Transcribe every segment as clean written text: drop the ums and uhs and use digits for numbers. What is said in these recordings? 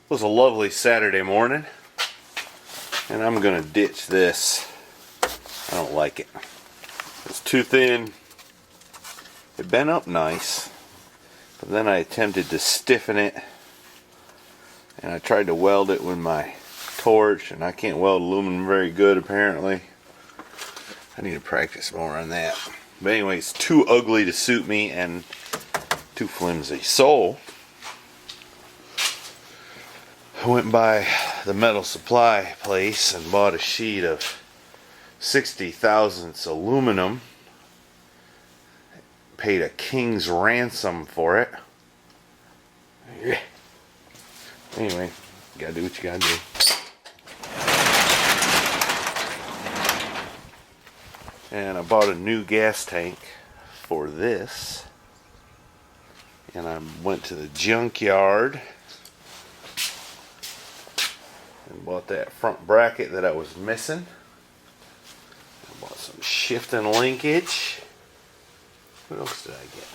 was a lovely Saturday morning, and I'm gonna ditch this. I don't like it. It's too thin. It bent up nice, but then I attempted to stiffen it, and I tried to weld it with my torch, and I can't weld aluminum very good apparently. I need to practice more on that. But anyway, it's too ugly to suit me and too flimsy. So I went by the metal supply place and bought a sheet of 60 thousandths aluminum. Paid a king's ransom for it. Anyway, you gotta do what you gotta do. And I bought a new gas tank for this. And I went to the junkyard and bought that front bracket that I was missing. I bought some shifting linkage. What else did I get?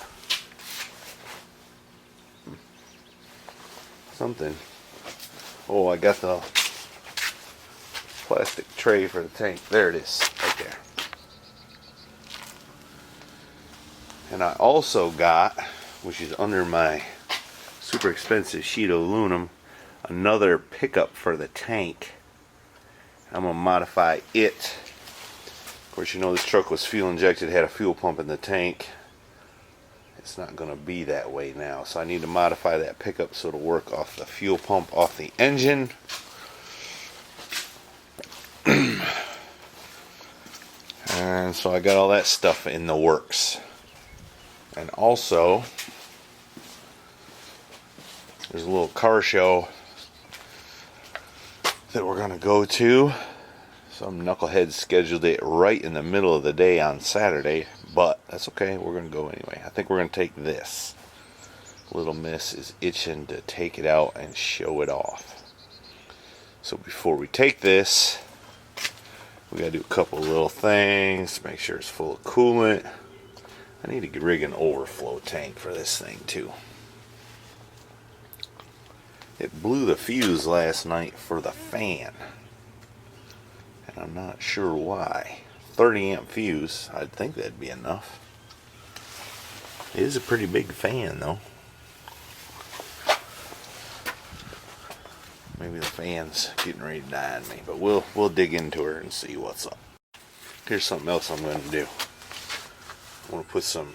Something. Oh, I got the plastic tray for the tank. There it is, right there. And I also got, which is under my super expensive sheet of aluminum, another pickup for the tank. I'm going to modify it. Of course, you know this truck was fuel injected, had a fuel pump in the tank. It's not going to be that way now, so I need to modify that pickup so it'll work off the fuel pump off the engine. And so I got all that stuff in the works. And also, there's a little car show that we're going to go to. Some knuckleheads scheduled it right in the middle of the day on Saturday, but that's okay, we're going to go anyway. I think we're going to take this. Little miss is itching to take it out and show it off. So before we take this, we got to do a couple little things, make sure it's full of coolant. I need to rig an overflow tank for this thing too. It blew the fuse last night for the fan, and I'm not sure why. 30 amp fuse, I'd think that'd be enough. It is a pretty big fan though. Maybe the fan's getting ready to die on me, but we'll dig into her and see what's up. Here's something else I'm going to do. I'm going to put some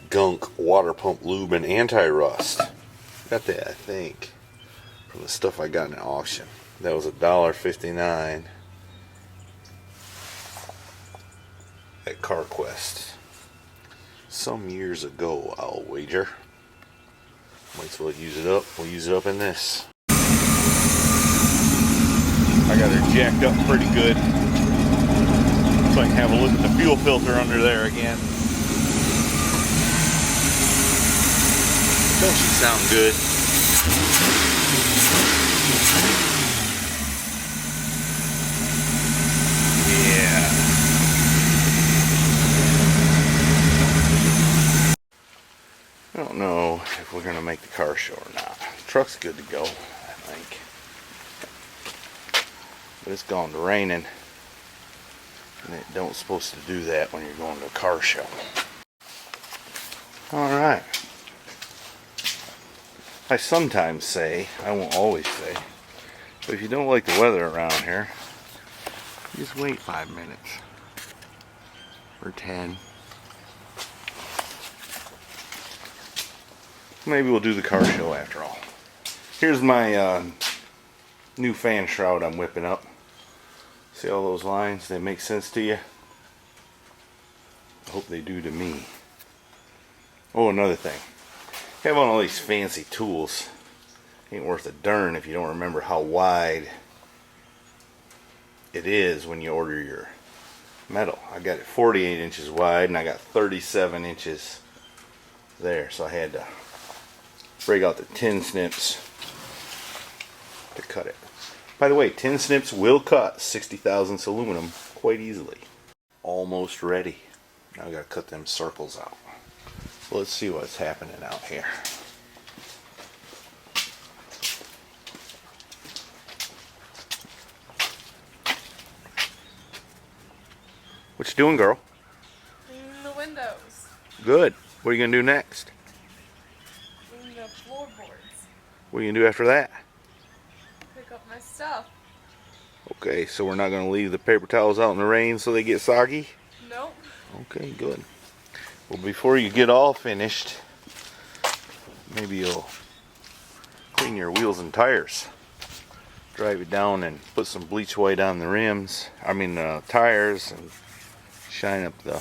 gunk water pump lube and anti-rust. Got that, I think, from the stuff I got in the auction. That was $1.59 at CarQuest some years ago, I'll wager. Might as well use it up. We'll use it up in this. I got her jacked up pretty good, so I can have a look at the fuel filter under there again. Don't she sound good? Yeah. I don't know if we're going to make the car show or not. The truck's good to go, I think. But it's gone to raining, and it don't supposed to do that when you're going to a car show. Alright. I sometimes say, I won't always say, but if you don't like the weather around here, just wait 5 minutes. Or 10. Maybe we'll do the car show after all. Here's my new fan shroud I'm whipping up. See all those lines? They make sense to you? I hope they do to me. Oh, another thing. Having all these fancy tools ain't worth a darn if you don't remember how wide it is when you order your metal. I got it 48 inches wide, and I got 37 inches there, so I had to break out the tin snips to cut it. By the way, tin snips will cut 60 thousandths aluminum quite easily. Almost ready. Now I gotta cut them circles out. So let's see what's happening out here. What you doing, girl? Cleaning the windows. Good. What are you gonna do next? Cleaning the floorboards. What are you gonna do after that? Pick up my stuff. Okay, so we're not gonna leave the paper towels out in the rain so they get soggy? Nope. Okay, good. Well, before you get all finished, maybe you'll clean your wheels and tires. Drive it down and put some bleach white on the rims, tires, and shine up the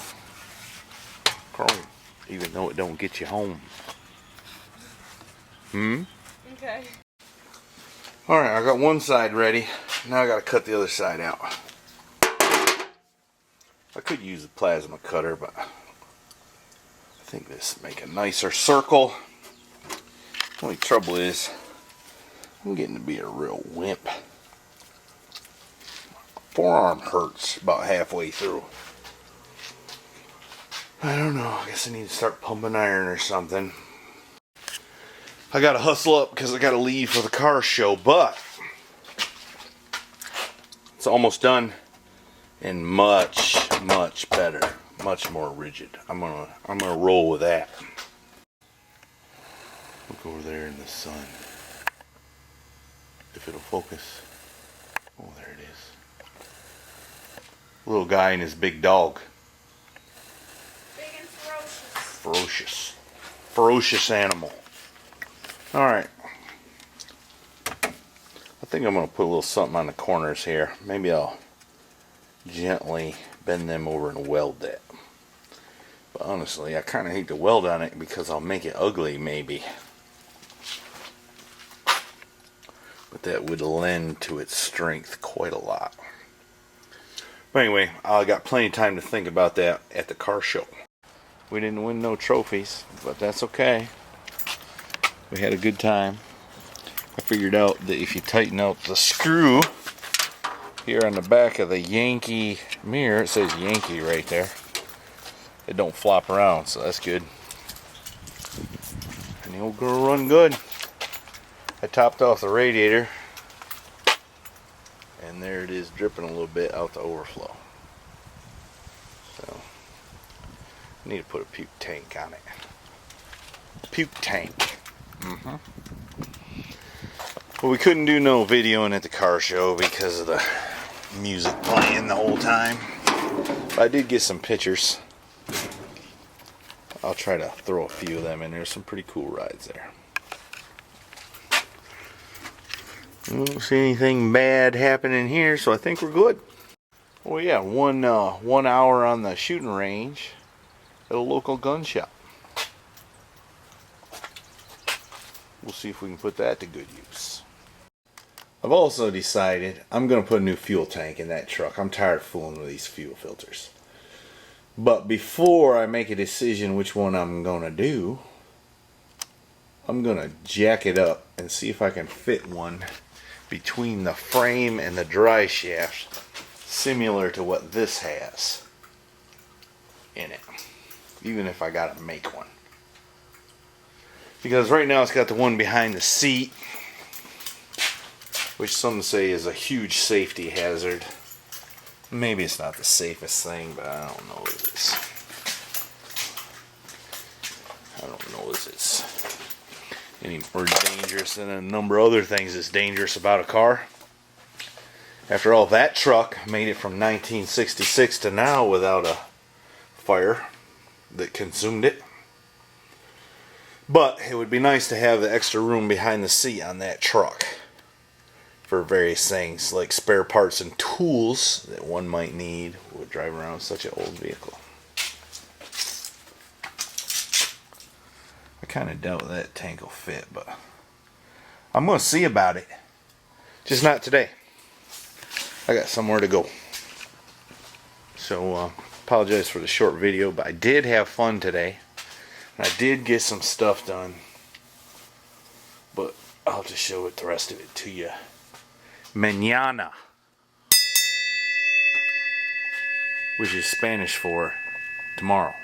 chrome, even though it don't get you home. Okay. Alright, I got one side ready. Now I gotta cut the other side out. I could use a plasma cutter, but I think this would make a nicer circle. The only trouble is, I'm getting to be a real wimp. My forearm hurts about halfway through. I don't know, I guess I need to start pumping iron or something. I gotta hustle up because I gotta leave for the car show, but it's almost done and much better, much more rigid. I'm gonna roll with that. Look over there in the sun. If it'll focus. Oh, there it is. Little guy and his big dog. Big and ferocious. Ferocious animal. Alright. I think I'm going to put a little something on the corners here. Maybe I'll gently bend them over and weld that. But honestly, I kind of hate to weld on it because I'll make it ugly maybe. But that would lend to its strength quite a lot. But anyway, I got plenty of time to think about that at the car show. We didn't win no trophies, but that's okay. We had a good time. I figured out that if you tighten out the screw here on the back of the Yankee mirror, it says Yankee right there, it don't flop around, so that's good. And the old girl run good. I topped off the radiator, and there it is, dripping a little bit out the overflow. So I need to put a puke tank on it. Puke tank. Well, we couldn't do no videoing at the car show because of the music playing the whole time. But I did get some pictures. I'll try to throw a few of them in there. Some pretty cool rides there. I don't see anything bad happening here, so I think we're good. Oh yeah, one hour on the shooting range at a local gun shop. We'll see if we can put that to good use. I've also decided I'm going to put a new fuel tank in that truck. I'm tired of fooling with these fuel filters. But before I make a decision which one I'm going to do, I'm going to jack it up and see if I can fit one between the frame and the dry shaft, similar to what this has in it, even if I got to make one. Because right now it's got the one behind the seat, which some say is a huge safety hazard. Maybe it's not the safest thing, but I don't know if it's. I don't know if it's any more dangerous than a number of other things that's dangerous about a car. After all, that truck made it from 1966 to now without a fire that consumed it. But it would be nice to have the extra room behind the seat on that truck for various things like spare parts and tools that one might need when driving around such an old vehicle. I kind of doubt that tank will fit, but I'm going to see about it. Just not today. I got somewhere to go. So, apologize for the short video, but I did have fun today. I did get some stuff done, but I'll just show it, the rest of it to you mañana, which is Spanish for tomorrow.